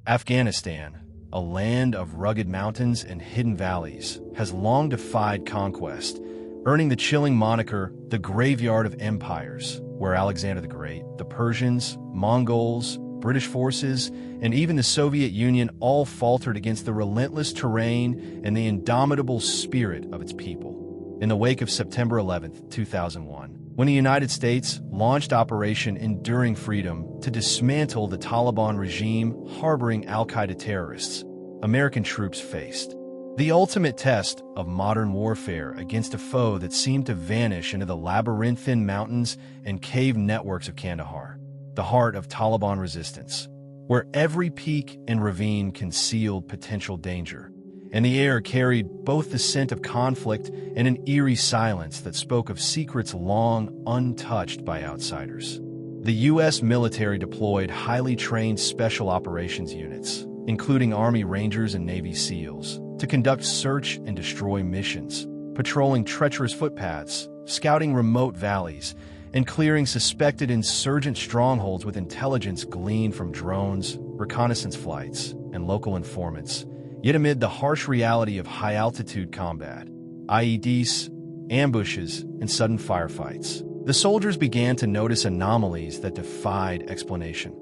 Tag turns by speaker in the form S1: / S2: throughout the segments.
S1: Afghanistan, a land of rugged mountains and hidden valleys, has long defied conquest, earning the chilling moniker the Graveyard of Empires, where Alexander the Great, the Persians, Mongols, British forces, and even the Soviet Union all faltered against the relentless terrain and the indomitable spirit of its people. In the wake of September 11, 2001, when the United States launched Operation Enduring Freedom to dismantle the Taliban regime harboring al-Qaeda terrorists, American troops faced the ultimate test of modern warfare against a foe that seemed to vanish into the labyrinthine mountains and cave networks of Kandahar, the heart of Taliban resistance, where every peak and ravine concealed potential danger, and the air carried both the scent of conflict and an eerie silence that spoke of secrets long untouched by outsiders. The U.S. military deployed highly trained special operations units, including Army Rangers and Navy SEALs, to conduct search and destroy missions, patrolling treacherous footpaths, scouting remote valleys, and clearing suspected insurgent strongholds with intelligence gleaned from drones, reconnaissance flights, and local informants. Yet amid the harsh reality of high-altitude combat, IEDs, ambushes, and sudden firefights, the soldiers began to notice anomalies that defied explanation.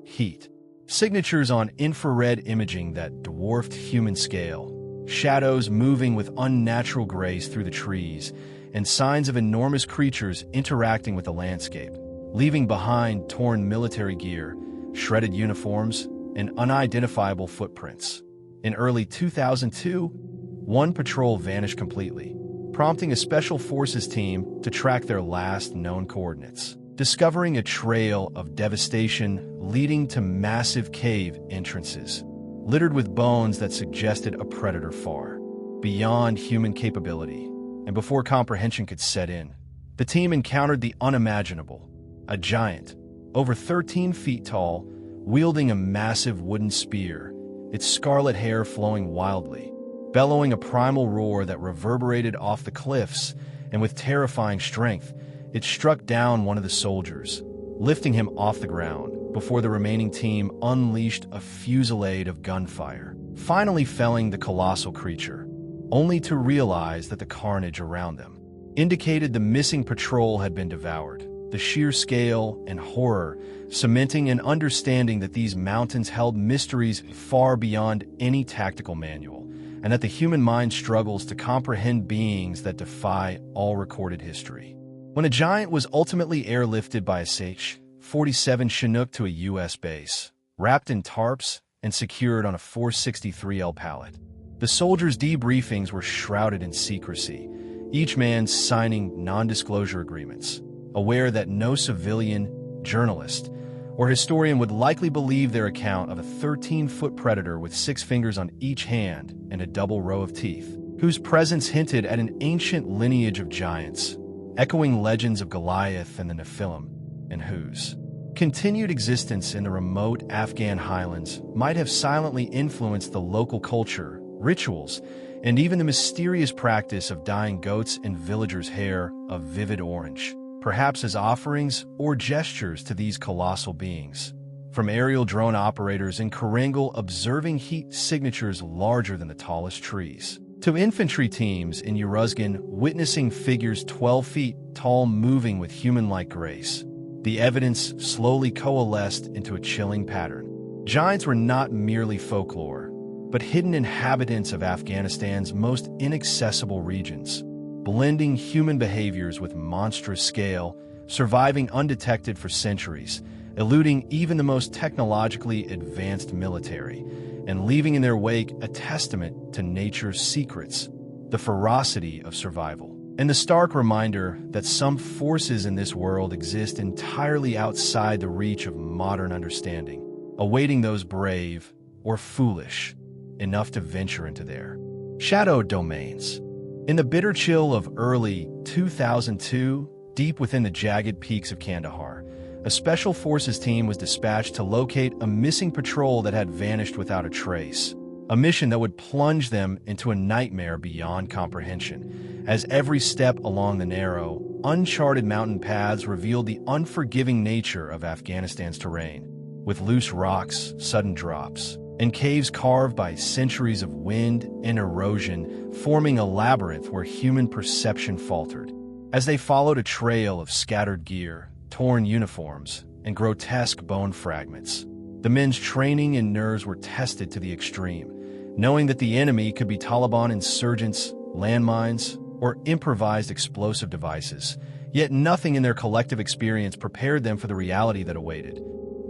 S1: Heat, signatures on infrared imaging that dwarfed human scale, shadows moving with unnatural grace through the trees, and signs of enormous creatures interacting with the landscape, leaving behind torn military gear, shredded uniforms, and unidentifiable footprints. In early 2002, one patrol vanished completely, prompting a special forces team to track their last known coordinates, discovering a trail of devastation leading to massive cave entrances, littered with bones that suggested a predator far beyond human capability. And before comprehension could set in, the team encountered the unimaginable, a giant, over 13 feet tall, wielding a massive wooden spear, its scarlet hair flowing wildly, bellowing a primal roar that reverberated off the cliffs, and with terrifying strength, it struck down one of the soldiers, lifting him off the ground before the remaining team unleashed a fusillade of gunfire, finally felling the colossal creature, only to realize that the carnage around them indicated the missing patrol had been devoured, the sheer scale and horror cementing an understanding that these mountains held mysteries far beyond any tactical manual, and that the human mind struggles to comprehend beings that defy all recorded history. When a giant was ultimately airlifted by a CH-47 Chinook to a U.S. base, wrapped in tarps and secured on a 463L pallet, the soldiers' debriefings were shrouded in secrecy, each man signing non-disclosure agreements, aware that no civilian, journalist, or historian would likely believe their account of a 13-foot predator with 6 fingers on each hand and a double row of teeth, whose presence hinted at an ancient lineage of giants, echoing legends of Goliath and the Nephilim, and whose continued existence in the remote Afghan highlands might have silently influenced the local culture, rituals, and even the mysterious practice of dyeing goats' and villagers' hair a vivid orange, perhaps as offerings or gestures to these colossal beings. From aerial drone operators in Karangal observing heat signatures larger than the tallest trees, to infantry teams in Uruzgan witnessing figures 12 feet tall moving with human-like grace, the evidence slowly coalesced into a chilling pattern. Giants were not merely folklore, but hidden inhabitants of Afghanistan's most inaccessible regions, blending human behaviors with monstrous scale, surviving undetected for centuries, eluding even the most technologically advanced military, and leaving in their wake a testament to nature's secrets, the ferocity of survival, and the stark reminder that some forces in this world exist entirely outside the reach of modern understanding, awaiting those brave or foolish enough to venture into their shadow domains. In the bitter chill of early 2002, deep within the jagged peaks of Kandahar, a special forces team was dispatched to locate a missing patrol that had vanished without a trace, a mission that would plunge them into a nightmare beyond comprehension, as every step along the narrow, uncharted mountain paths revealed the unforgiving nature of Afghanistan's terrain, with loose rocks, sudden drops, and caves carved by centuries of wind and erosion, forming a labyrinth where human perception faltered. As they followed a trail of scattered gear, torn uniforms, and grotesque bone fragments, the men's training and nerves were tested to the extreme, knowing that the enemy could be Taliban insurgents, landmines, or improvised explosive devices. Yet nothing in their collective experience prepared them for the reality that awaited.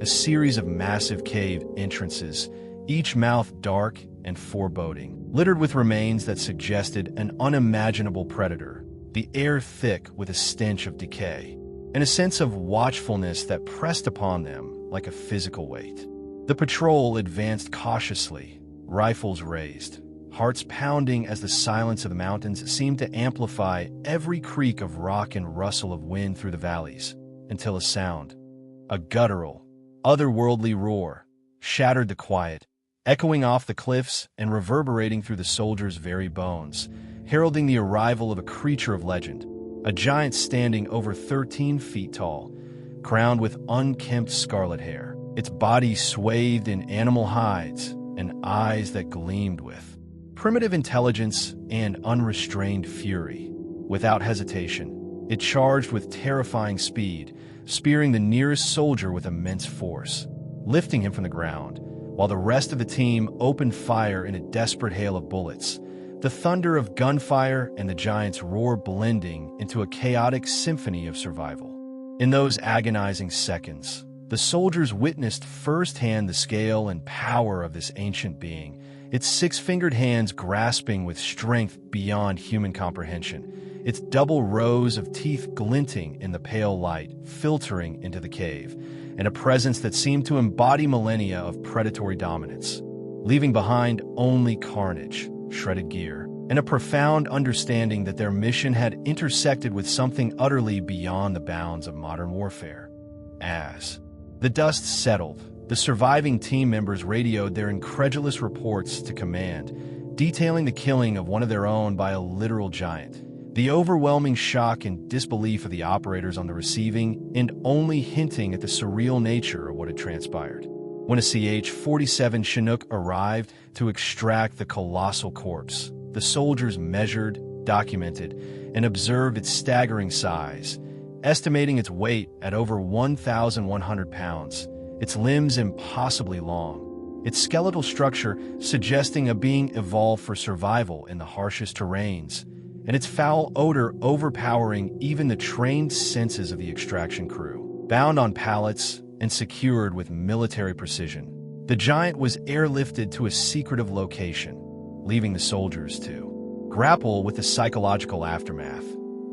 S1: A series of massive cave entrances, each mouth dark and foreboding, littered with remains that suggested an unimaginable predator, the air thick with a stench of decay, and a sense of watchfulness that pressed upon them like a physical weight. The patrol advanced cautiously, rifles raised, hearts pounding as the silence of the mountains seemed to amplify every creak of rock and rustle of wind through the valleys, until a sound, a guttural, otherworldly roar, shattered the quiet, echoing off the cliffs and reverberating through the soldiers' very bones, heralding the arrival of a creature of legend, a giant standing over 13 feet tall, crowned with unkempt scarlet hair, its body swathed in animal hides and eyes that gleamed with primitive intelligence and unrestrained fury. Without hesitation, it charged with terrifying speed, spearing the nearest soldier with immense force, lifting him from the ground, while the rest of the team opened fire in a desperate hail of bullets, the thunder of gunfire and the giant's roar blending into a chaotic symphony of survival. In those agonizing seconds, the soldiers witnessed firsthand the scale and power of this ancient being, its six-fingered hands grasping with strength beyond human comprehension, its double rows of teeth glinting in the pale light filtering into the cave, and a presence that seemed to embody millennia of predatory dominance, leaving behind only carnage, shredded gear, and a profound understanding that their mission had intersected with something utterly beyond the bounds of modern warfare. As the dust settled, the surviving team members radioed their incredulous reports to command, detailing the killing of one of their own by a literal giant, the overwhelming shock and disbelief of the operators on the receiving end only hinting at the surreal nature of what had transpired. When a CH-47 Chinook arrived to extract the colossal corpse, the soldiers measured, documented, and observed its staggering size, estimating its weight at over 1,100 pounds, its limbs impossibly long, its skeletal structure suggesting a being evolved for survival in the harshest terrains, and its foul odor overpowering even the trained senses of the extraction crew. Bound on pallets and secured with military precision, the giant was airlifted to a secretive location, leaving the soldiers to grapple with the psychological aftermath,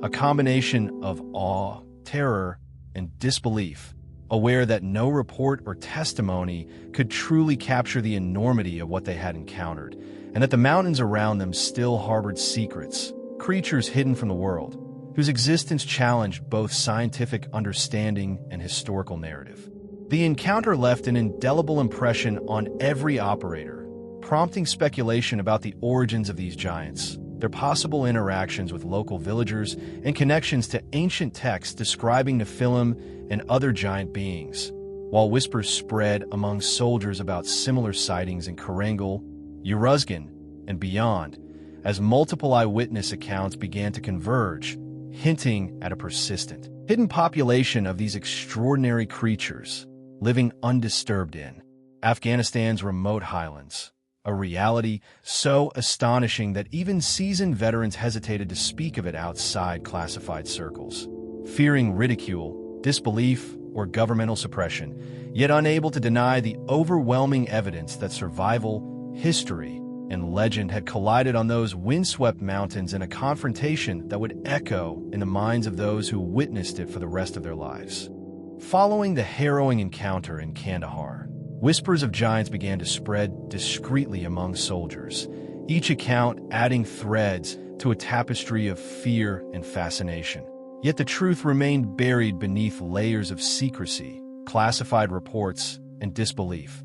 S1: a combination of awe, terror, and disbelief, aware that no report or testimony could truly capture the enormity of what they had encountered, and that the mountains around them still harbored secrets, creatures hidden from the world, whose existence challenged both scientific understanding and historical narrative. The encounter left an indelible impression on every operator, prompting speculation about the origins of these giants, their possible interactions with local villagers, and connections to ancient texts describing Nephilim and other giant beings, while whispers spread among soldiers about similar sightings in Karangal, Uruzgan, and beyond, as multiple eyewitness accounts began to converge, hinting at a persistent, hidden population of these extraordinary creatures, living undisturbed in Afghanistan's remote highlands. A reality so astonishing that even seasoned veterans hesitated to speak of it outside classified circles, fearing ridicule, disbelief, or governmental suppression, yet unable to deny the overwhelming evidence that survival, history, and legend had collided on those windswept mountains in a confrontation that would echo in the minds of those who witnessed it for the rest of their lives. Following the harrowing encounter in Kandahar, whispers of giants began to spread discreetly among soldiers, each account adding threads to a tapestry of fear and fascination. Yet the truth remained buried beneath layers of secrecy, classified reports, and disbelief.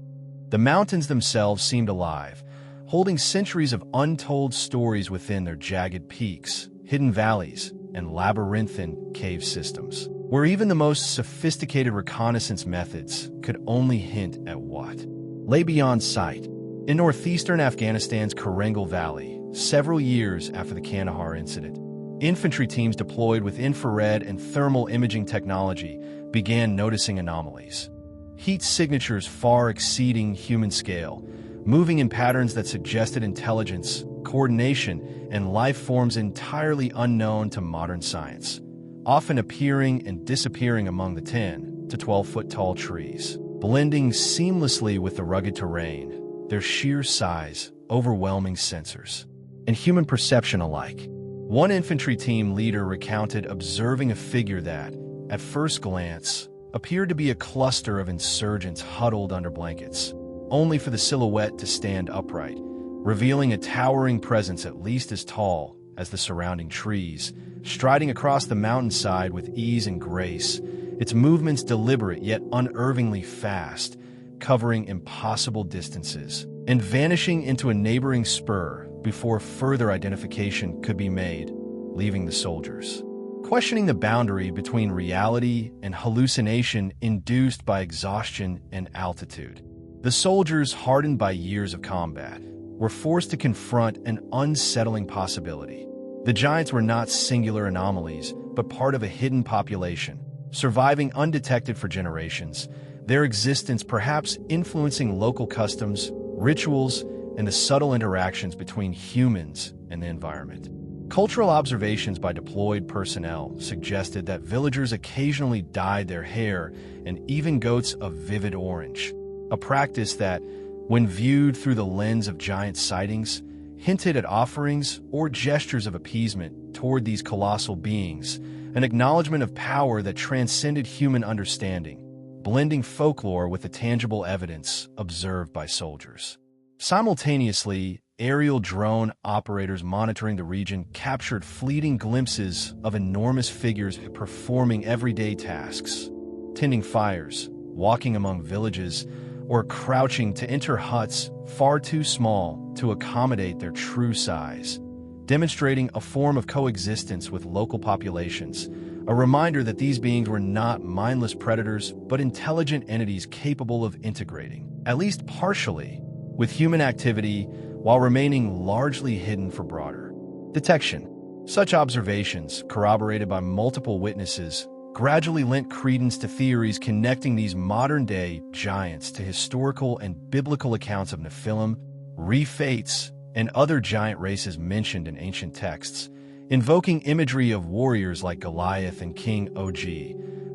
S1: The mountains themselves seemed alive, holding centuries of untold stories within their jagged peaks, hidden valleys, and labyrinthine cave systems, where even the most sophisticated reconnaissance methods could only hint at what lay beyond sight. In northeastern Afghanistan's Korengal Valley, several years after the Kandahar incident, infantry teams deployed with infrared and thermal imaging technology began noticing anomalies. Heat signatures far exceeding human scale, moving in patterns that suggested intelligence, coordination, and life forms entirely unknown to modern science, often appearing and disappearing among the 10 to 12-foot tall trees. Blending seamlessly with the rugged terrain, their sheer size, overwhelming sensors, and human perception alike. One infantry team leader recounted observing a figure that, at first glance, appeared to be a cluster of insurgents huddled under blankets, only for the silhouette to stand upright, revealing a towering presence at least as tall as the surrounding trees, striding across the mountainside with ease and grace, its movements deliberate yet unervingly fast, covering impossible distances, and vanishing into a neighboring spur before further identification could be made, leaving the soldiers questioning the boundary between reality and hallucination induced by exhaustion and altitude. The soldiers, hardened by years of combat, were forced to confront an unsettling possibility. The giants were not singular anomalies, but part of a hidden population, surviving undetected for generations, their existence perhaps influencing local customs, rituals, and the subtle interactions between humans and the environment. Cultural observations by deployed personnel suggested that villagers occasionally dyed their hair and even goats a vivid orange, a practice that, when viewed through the lens of giant sightings, hinted at offerings or gestures of appeasement toward these colossal beings, an acknowledgement of power that transcended human understanding, blending folklore with the tangible evidence observed by soldiers. Simultaneously, aerial drone operators monitoring the region captured fleeting glimpses of enormous figures performing everyday tasks, tending fires, walking among villages, or crouching to enter huts far too small to accommodate their true size, demonstrating a form of coexistence with local populations, a reminder that these beings were not mindless predators but intelligent entities capable of integrating, at least partially, with human activity while remaining largely hidden for broader detection. Such observations, corroborated by multiple witnesses, gradually lent credence to theories connecting these modern-day giants to historical and biblical accounts of Nephilim, Re-Fates, and other giant races mentioned in ancient texts, invoking imagery of warriors like Goliath and King Og,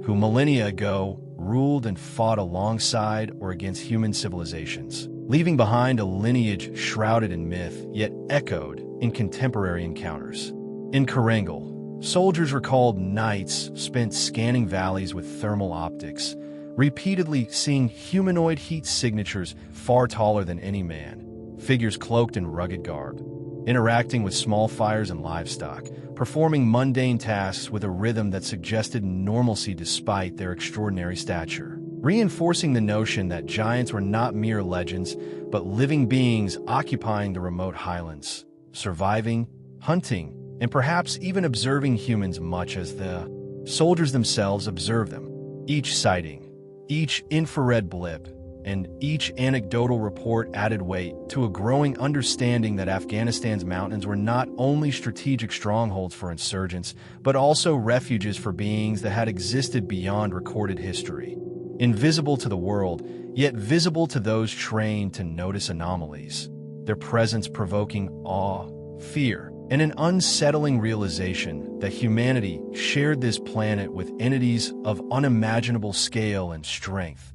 S1: who millennia ago ruled and fought alongside or against human civilizations, leaving behind a lineage shrouded in myth yet echoed in contemporary encounters. In Korengal, soldiers recalled nights spent scanning valleys with thermal optics, repeatedly seeing humanoid heat signatures far taller than any man, figures cloaked in rugged garb, interacting with small fires and livestock, performing mundane tasks with a rhythm that suggested normalcy despite their extraordinary stature, reinforcing the notion that giants were not mere legends, but living beings occupying the remote highlands, surviving, hunting, and perhaps even observing humans much as the soldiers themselves observed them. Each sighting, each infrared blip, and each anecdotal report added weight to a growing understanding that Afghanistan's mountains were not only strategic strongholds for insurgents, but also refuges for beings that had existed beyond recorded history. Invisible to the world, yet visible to those trained to notice anomalies, their presence provoking awe, fear, and an unsettling realization that humanity shared this planet with entities of unimaginable scale and strength,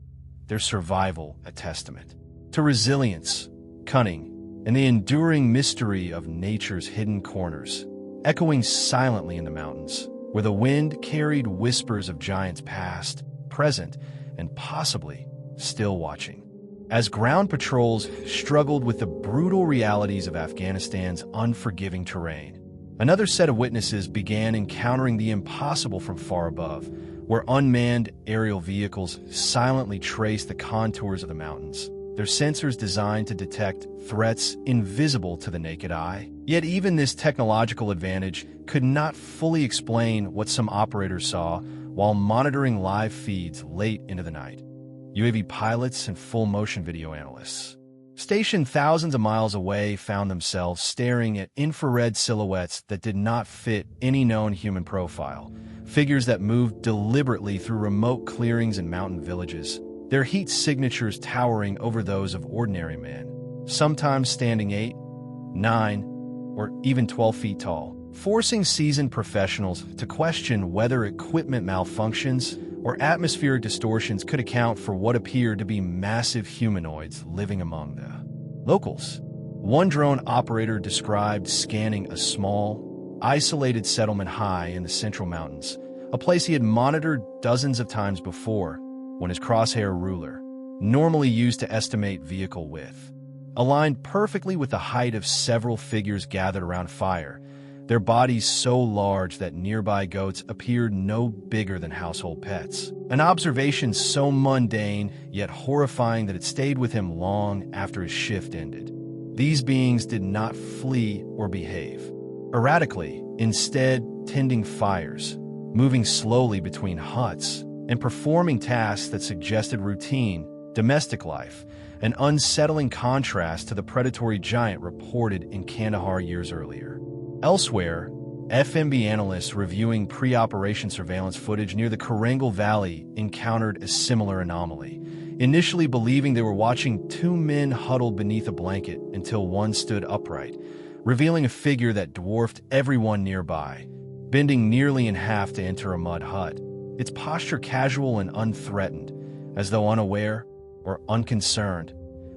S1: their survival a testament to resilience, cunning, and the enduring mystery of nature's hidden corners, echoing silently in the mountains, where the wind carried whispers of giants past, present, and possibly still watching. As ground patrols struggled with the brutal realities of Afghanistan's unforgiving terrain, another set of witnesses began encountering the impossible from far above, where unmanned aerial vehicles silently traced the contours of the mountains, their sensors designed to detect threats invisible to the naked eye. Yet even this technological advantage could not fully explain what some operators saw while monitoring live feeds late into the night. UAV pilots and full-motion video analysts stationed thousands of miles away, found themselves staring at infrared silhouettes that did not fit any known human profile, figures that moved deliberately through remote clearings and mountain villages, their heat signatures towering over those of ordinary men, sometimes standing 8, 9, or even 12 feet tall, forcing seasoned professionals to question whether equipment malfunctions or atmospheric distortions could account for what appeared to be massive humanoids living among the locals. One drone operator described scanning a small, isolated settlement high in the central mountains, a place he had monitored dozens of times before when his crosshair ruler, normally used to estimate vehicle width, aligned perfectly with the height of several figures gathered around fire, their bodies so large that nearby goats appeared no bigger than household pets. An observation so mundane, yet horrifying that it stayed with him long after his shift ended. These beings did not flee or behave erratically, instead tending fires, moving slowly between huts, and performing tasks that suggested routine, domestic life, an unsettling contrast to the predatory giant reported in Kandahar years earlier. Elsewhere, FMB analysts reviewing pre-operation surveillance footage near the Korangal Valley encountered a similar anomaly, initially believing they were watching two men huddled beneath a blanket until one stood upright, revealing a figure that dwarfed everyone nearby, bending nearly in half to enter a mud hut, its posture casual and unthreatened, as though unaware or unconcerned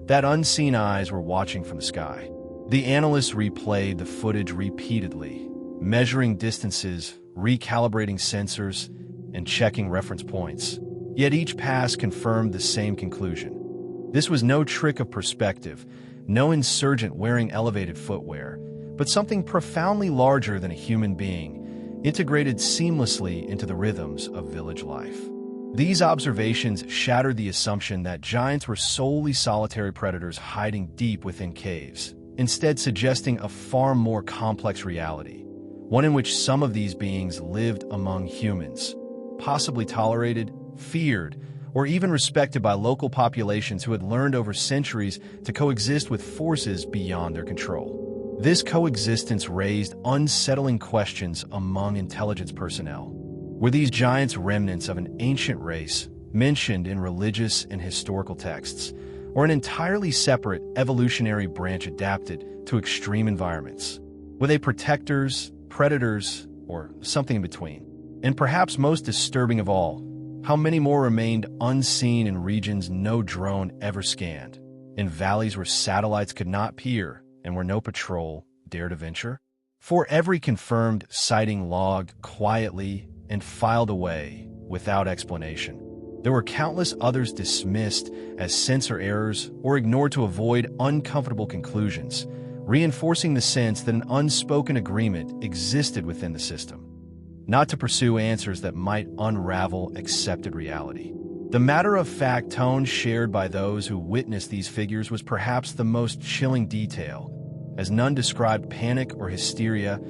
S1: that unseen eyes were watching from the sky. The analysts replayed the footage repeatedly, measuring distances, recalibrating sensors, and checking reference points. Yet each pass confirmed the same conclusion. This was no trick of perspective, no insurgent wearing elevated footwear, but something profoundly larger than a human being, integrated seamlessly into the rhythms of village life. These observations shattered the assumption that giants were solely solitary predators hiding deep within caves, instead suggesting a far more complex reality, one in which some of these beings lived among humans, possibly tolerated, feared, or even respected by local populations who had learned over centuries to coexist with forces beyond their control. This coexistence raised unsettling questions among intelligence personnel. Were these giants remnants of an ancient race mentioned in religious and historical texts, or an entirely separate evolutionary branch adapted to extreme environments? Were they protectors, predators, or something in between? And perhaps most disturbing of all, how many more remained unseen in regions no drone ever scanned, in valleys where satellites could not peer and where no patrol dared to venture? For every confirmed sighting logged quietly and filed away without explanation, there were countless others dismissed as sensor errors or ignored to avoid uncomfortable conclusions, reinforcing the sense that an unspoken agreement existed within the system, not to pursue answers that might unravel accepted reality. The matter-of-fact tone shared by those who witnessed these figures was perhaps the most chilling detail, as none described panic or hysteria,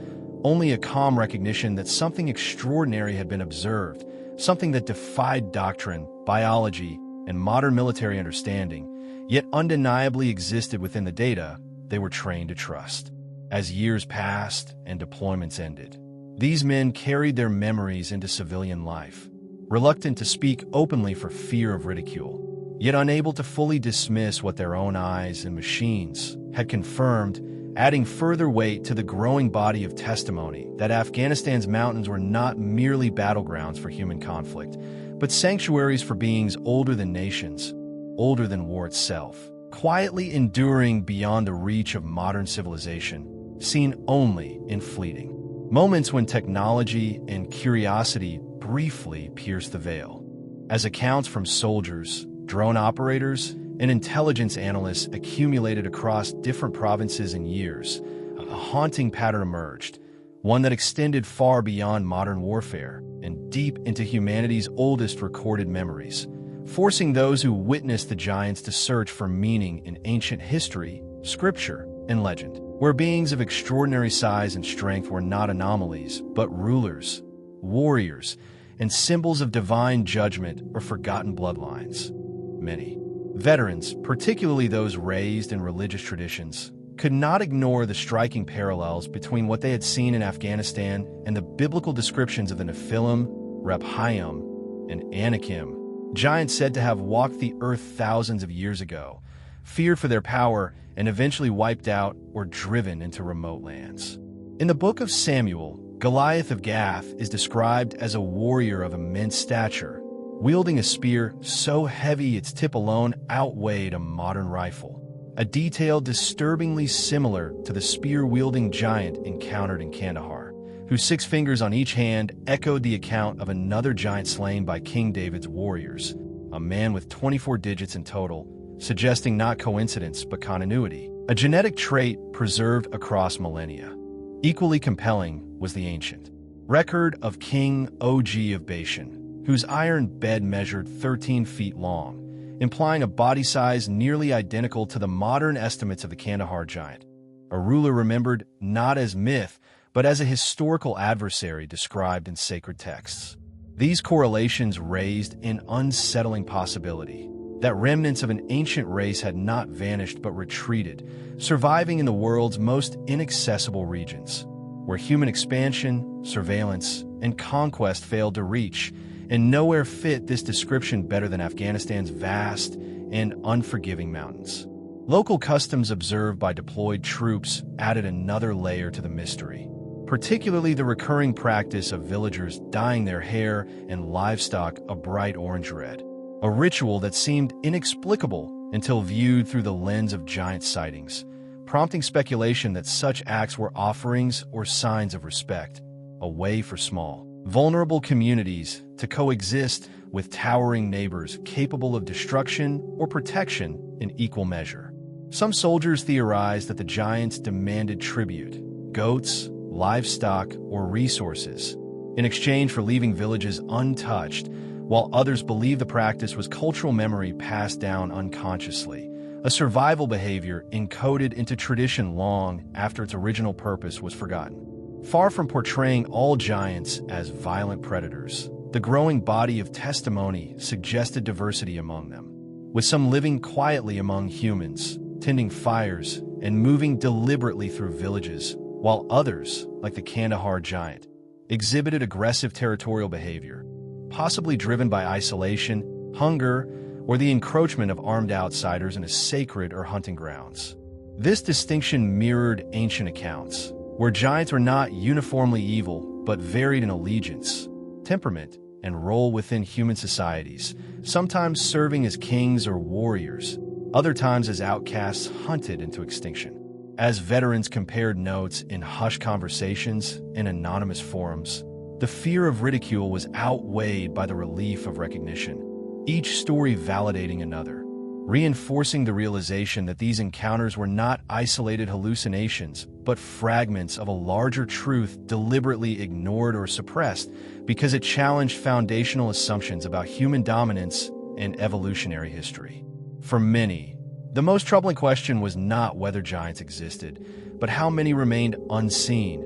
S1: only a calm recognition that something extraordinary had been observed, something that defied doctrine, biology, and modern military understanding, yet undeniably existed within the data they were trained to trust. As years passed and deployments ended, these men carried their memories into civilian life, reluctant to speak openly for fear of ridicule, yet unable to fully dismiss what their own eyes and machines had confirmed, adding further weight to the growing body of testimony that Afghanistan's mountains were not merely battlegrounds for human conflict, but sanctuaries for beings older than nations, older than war itself, quietly enduring beyond the reach of modern civilization, seen only in fleeting moments when technology and curiosity briefly pierced the veil. As accounts from soldiers, drone operators, and intelligence analysts accumulated across different provinces and years, a haunting pattern emerged, one that extended far beyond modern warfare and deep into humanity's oldest recorded memories, forcing those who witnessed the giants to search for meaning in ancient history, scripture, and legend, where beings of extraordinary size and strength were not anomalies, but rulers, warriors, and symbols of divine judgment or forgotten bloodlines. Many, Veterans, particularly those raised in religious traditions, could not ignore the striking parallels between what they had seen in Afghanistan and the biblical descriptions of the Nephilim, Rephaim, and Anakim, giants said to have walked the earth thousands of years ago, feared for their power, and eventually wiped out or driven into remote lands. In the book of Samuel, Goliath of Gath is described as a warrior of immense stature, wielding a spear so heavy its tip alone outweighed a modern rifle, a detail disturbingly similar to the spear-wielding giant encountered in Kandahar, whose 6 fingers on each hand echoed the account of another giant slain by King David's warriors, a man with 24 digits in total, suggesting not coincidence but continuity, a genetic trait preserved across millennia. Equally compelling was the ancient record of King Og of Bashan, whose iron bed measured 13 feet long, implying a body size nearly identical to the modern estimates of the Kandahar giant, a ruler remembered not as myth, but as a historical adversary described in sacred texts. These correlations raised an unsettling possibility that remnants of an ancient race had not vanished but retreated, surviving in the world's most inaccessible regions, where human expansion, surveillance, and conquest failed to reach, and nowhere fit this description better than Afghanistan's vast and unforgiving mountains. Local customs observed by deployed troops added another layer to the mystery, particularly the recurring practice of villagers dyeing their hair and livestock a bright orange red, a ritual that seemed inexplicable until viewed through the lens of giant sightings, prompting speculation that such acts were offerings or signs of respect, a way for small, vulnerable communities to coexist with towering neighbors capable of destruction or protection in equal measure. Some soldiers theorized that the giants demanded tribute, goats, livestock, or resources, in exchange for leaving villages untouched, while others believed the practice was cultural memory passed down unconsciously, a survival behavior encoded into tradition long after its original purpose was forgotten. Far from portraying all giants as violent predators, the growing body of testimony suggested diversity among them, with some living quietly among humans, tending fires and moving deliberately through villages, while others, like the Kandahar giant, exhibited aggressive territorial behavior, possibly driven by isolation, hunger, or the encroachment of armed outsiders into sacred or hunting grounds. This distinction mirrored ancient accounts, where giants were not uniformly evil but varied in allegiance, temperament, and role within human societies, sometimes serving as kings or warriors, other times as outcasts hunted into extinction. As veterans compared notes in hushed conversations in anonymous forums, the fear of ridicule was outweighed by the relief of recognition, each story validating another, reinforcing the realization that these encounters were not isolated hallucinations, but fragments of a larger truth deliberately ignored or suppressed because it challenged foundational assumptions about human dominance and evolutionary history. For many, the most troubling question was not whether giants existed, but how many remained unseen,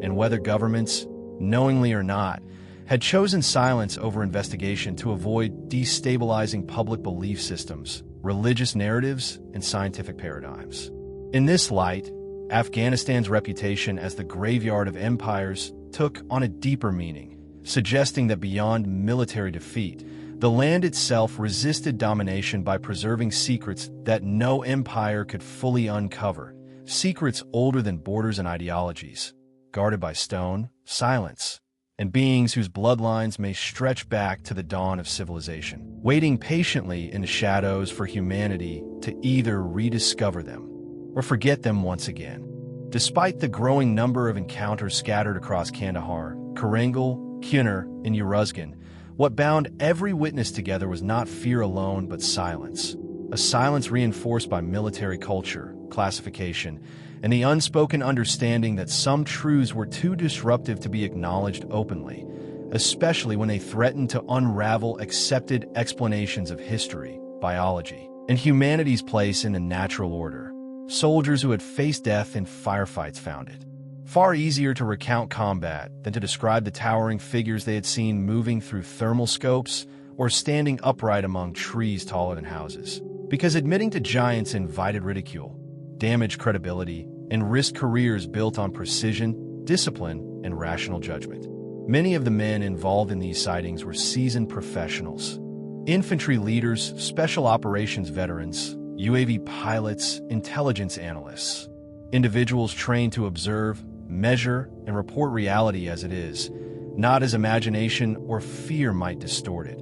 S1: and whether governments, knowingly or not, had chosen silence over investigation to avoid destabilizing public belief systems, religious narratives, and scientific paradigms. In this light, Afghanistan's reputation as the graveyard of empires took on a deeper meaning, suggesting that beyond military defeat, the land itself resisted domination by preserving secrets that no empire could fully uncover, secrets older than borders and ideologies, guarded by stone, silence, and beings whose bloodlines may stretch back to the dawn of civilization, waiting patiently in the shadows for humanity to either rediscover them or forget them once again. Despite the growing number of encounters scattered across Kandahar, Korengal, Kunar, and Uruzgan, what bound every witness together was not fear alone but silence, a silence reinforced by military culture, classification, and the unspoken understanding that some truths were too disruptive to be acknowledged openly, especially when they threatened to unravel accepted explanations of history, biology, and humanity's place in the natural order. Soldiers who had faced death in firefights found it far easier to recount combat than to describe the towering figures they had seen moving through thermal scopes or standing upright among trees taller than houses. because admitting to giants invited ridicule, damaged credibility, and risked careers built on precision, discipline, and rational judgment. Many of the men involved in these sightings were seasoned professionals. Infantry leaders, special operations veterans, UAV pilots, intelligence analysts. Individuals trained to observe, measure, and report reality as it is, not as imagination or fear might distort it,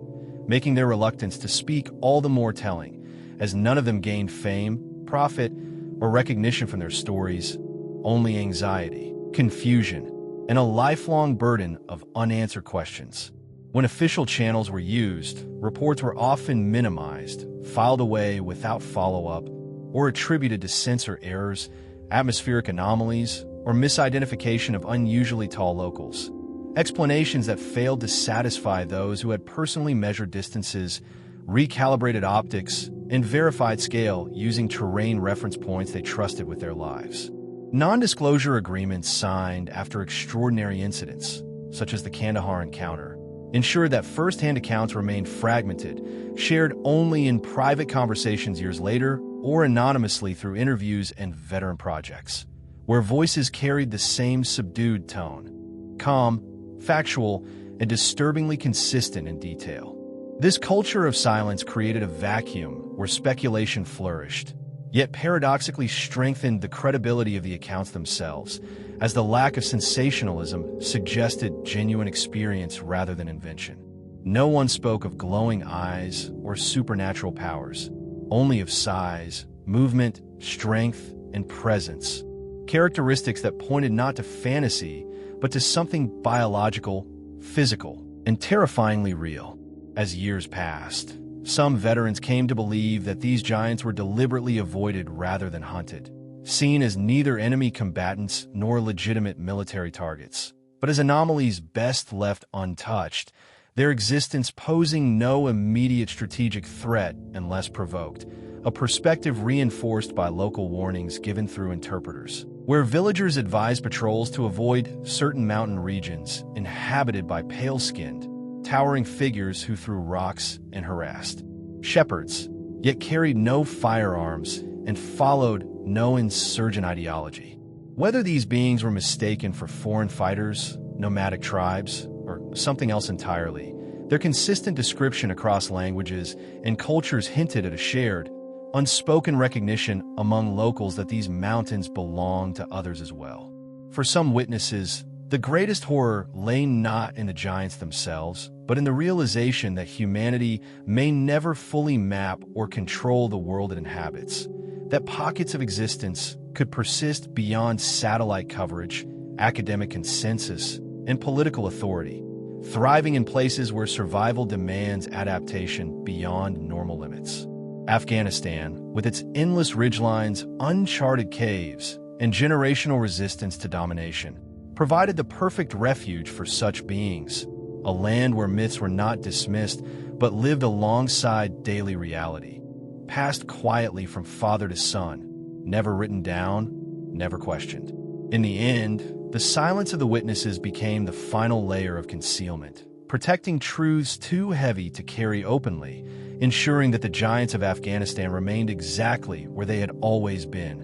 S1: making their reluctance to speak all the more telling, as none of them gained fame, profit, or recognition from their stories, only anxiety, confusion, and a lifelong burden of unanswered questions. When official channels were used, reports were often minimized, filed away without follow-up, or attributed to sensor errors, atmospheric anomalies, or misidentification of unusually tall locals. Explanations that failed to satisfy those who had personally measured distances, recalibrated optics, and verified scale using terrain reference points they trusted with their lives. Non-disclosure agreements signed after extraordinary incidents, such as the Kandahar encounter, ensured that first-hand accounts remained fragmented, shared only in private conversations years later or anonymously through interviews and veteran projects, where voices carried the same subdued tone, calm, factual, and disturbingly consistent in detail. This culture of silence created a vacuum where speculation flourished, yet paradoxically strengthened the credibility of the accounts themselves, as the lack of sensationalism suggested genuine experience rather than invention. No one spoke of glowing eyes or supernatural powers, only of size, movement, strength, and presence, characteristics that pointed not to fantasy, but to something biological, physical, and terrifyingly real. As years passed, some veterans came to believe that these giants were deliberately avoided rather than hunted, seen as neither enemy combatants nor legitimate military targets, but as anomalies best left untouched, their existence posing no immediate strategic threat unless provoked, a perspective reinforced by local warnings given through interpreters, where villagers advised patrols to avoid certain mountain regions inhabited by pale-skinned, towering figures who threw rocks and harassed shepherds, yet carried no firearms and followed no insurgent ideology. Whether these beings were mistaken for foreign fighters, nomadic tribes, or something else entirely, their consistent description across languages and cultures hinted at a shared, unspoken recognition among locals that these mountains belong to others as well. For some witnesses, the greatest horror lay not in the giants themselves, but in the realization that humanity may never fully map or control the world it inhabits, that pockets of existence could persist beyond satellite coverage, academic consensus, and political authority, thriving in places where survival demands adaptation beyond normal limits. Afghanistan, with its endless ridgelines, uncharted caves, and generational resistance to domination, provided the perfect refuge for such beings, a land where myths were not dismissed but lived alongside daily reality, passed quietly from father to son, never written down, never questioned. In the end, the silence of the witnesses became the final layer of concealment, protecting truths too heavy to carry openly, ensuring that the giants of Afghanistan remained exactly where they had always been,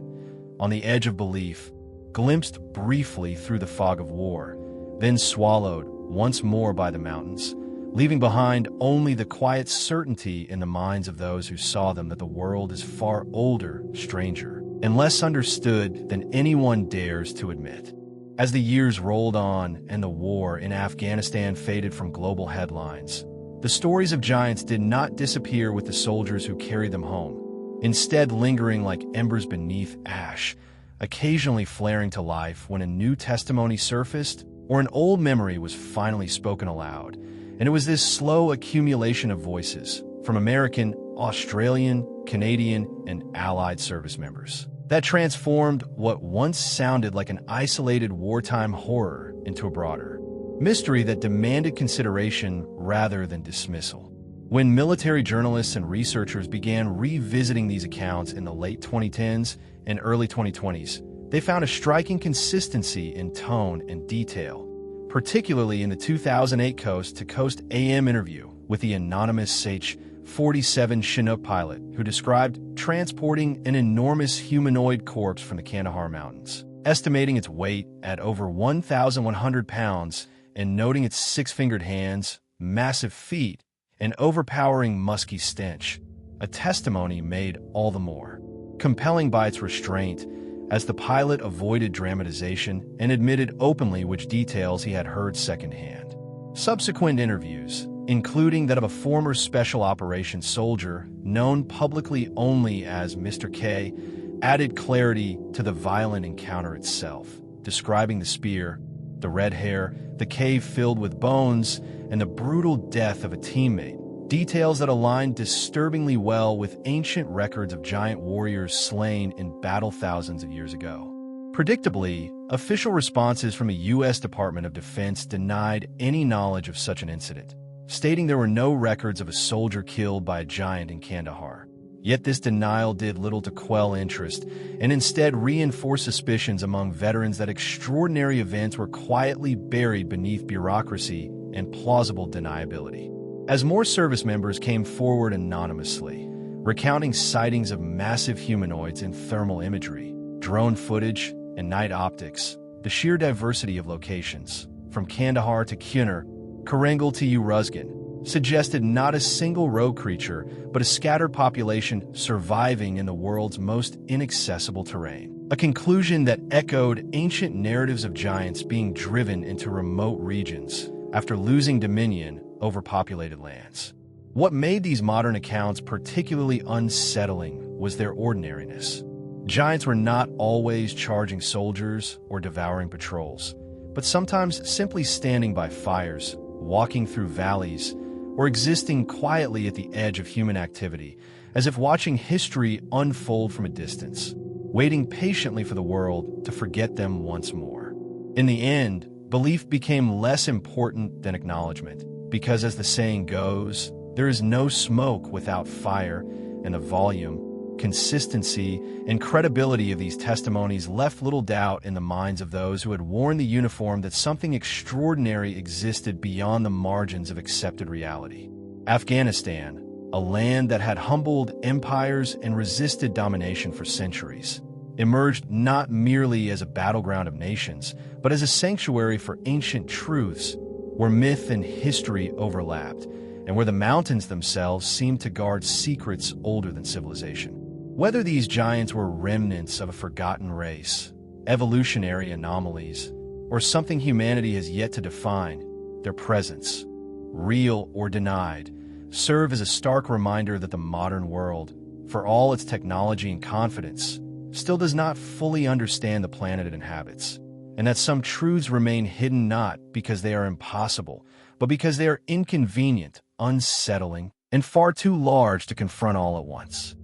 S1: on the edge of belief, glimpsed briefly through the fog of war, then swallowed once more by the mountains, leaving behind only the quiet certainty in the minds of those who saw them that the world is far older, stranger, and less understood than anyone dares to admit. As the years rolled on and the war in Afghanistan faded from global headlines, the stories of giants did not disappear with the soldiers who carried them home, instead lingering like embers beneath ash, occasionally flaring to life when a new testimony surfaced or an old memory was finally spoken aloud. And it was this slow accumulation of voices from American, Australian, Canadian, and Allied service members that transformed what once sounded like an isolated wartime horror into a broader mystery that demanded consideration rather than dismissal. When military journalists and researchers began revisiting these accounts in the late 2010s and early 2020s, they found a striking consistency in tone and detail, particularly in the 2008 Coast to Coast AM interview with the anonymous Sage 1947 Chinook pilot who described transporting an enormous humanoid corpse from the Kandahar Mountains, estimating its weight at over 1,100 pounds and noting its six-fingered hands, massive feet, and overpowering musky stench, a testimony made all the more compelling by its restraint, as the pilot avoided dramatization and admitted openly which details he had heard secondhand. Subsequent interviews, including that of a former Special Operations soldier known publicly only as Mr. K, added clarity to the violent encounter itself, describing the spear, the red hair, the cave filled with bones, and the brutal death of a teammate, details that aligned disturbingly well with ancient records of giant warriors slain in battle thousands of years ago. Predictably, official responses from the U.S. Department of Defense denied any knowledge of such an incident, stating there were no records of a soldier killed by a giant in Kandahar. Yet this denial did little to quell interest, and instead reinforced suspicions among veterans that extraordinary events were quietly buried beneath bureaucracy and plausible deniability. As more service members came forward anonymously, recounting sightings of massive humanoids in thermal imagery, drone footage, and night optics, the sheer diversity of locations, from Kandahar to Kunar, Karangal to Uruzgan, suggested not a single rogue creature, but a scattered population surviving in the world's most inaccessible terrain. A conclusion that echoed ancient narratives of giants being driven into remote regions after losing dominion over populated lands. What made these modern accounts particularly unsettling was their ordinariness. Giants were not always charging soldiers or devouring patrols, but sometimes simply standing by fires, walking through valleys, or existing quietly at the edge of human activity, as if watching history unfold from a distance, waiting patiently for the world to forget them once more. In the end, belief became less important than acknowledgement, because as the saying goes, there is no smoke without fire, and the volume, consistency, and credibility of these testimonies left little doubt in the minds of those who had worn the uniform that something extraordinary existed beyond the margins of accepted reality. Afghanistan, a land that had humbled empires and resisted domination for centuries, emerged not merely as a battleground of nations, but as a sanctuary for ancient truths, where myth and history overlapped, and where the mountains themselves seemed to guard secrets older than civilization. Whether these giants were remnants of a forgotten race, evolutionary anomalies, or something humanity has yet to define, their presence, real or denied, serve as a stark reminder that the modern world, for all its technology and confidence, still does not fully understand the planet it inhabits, and that some truths remain hidden not because they are impossible, but because they are inconvenient, unsettling, and far too large to confront all at once.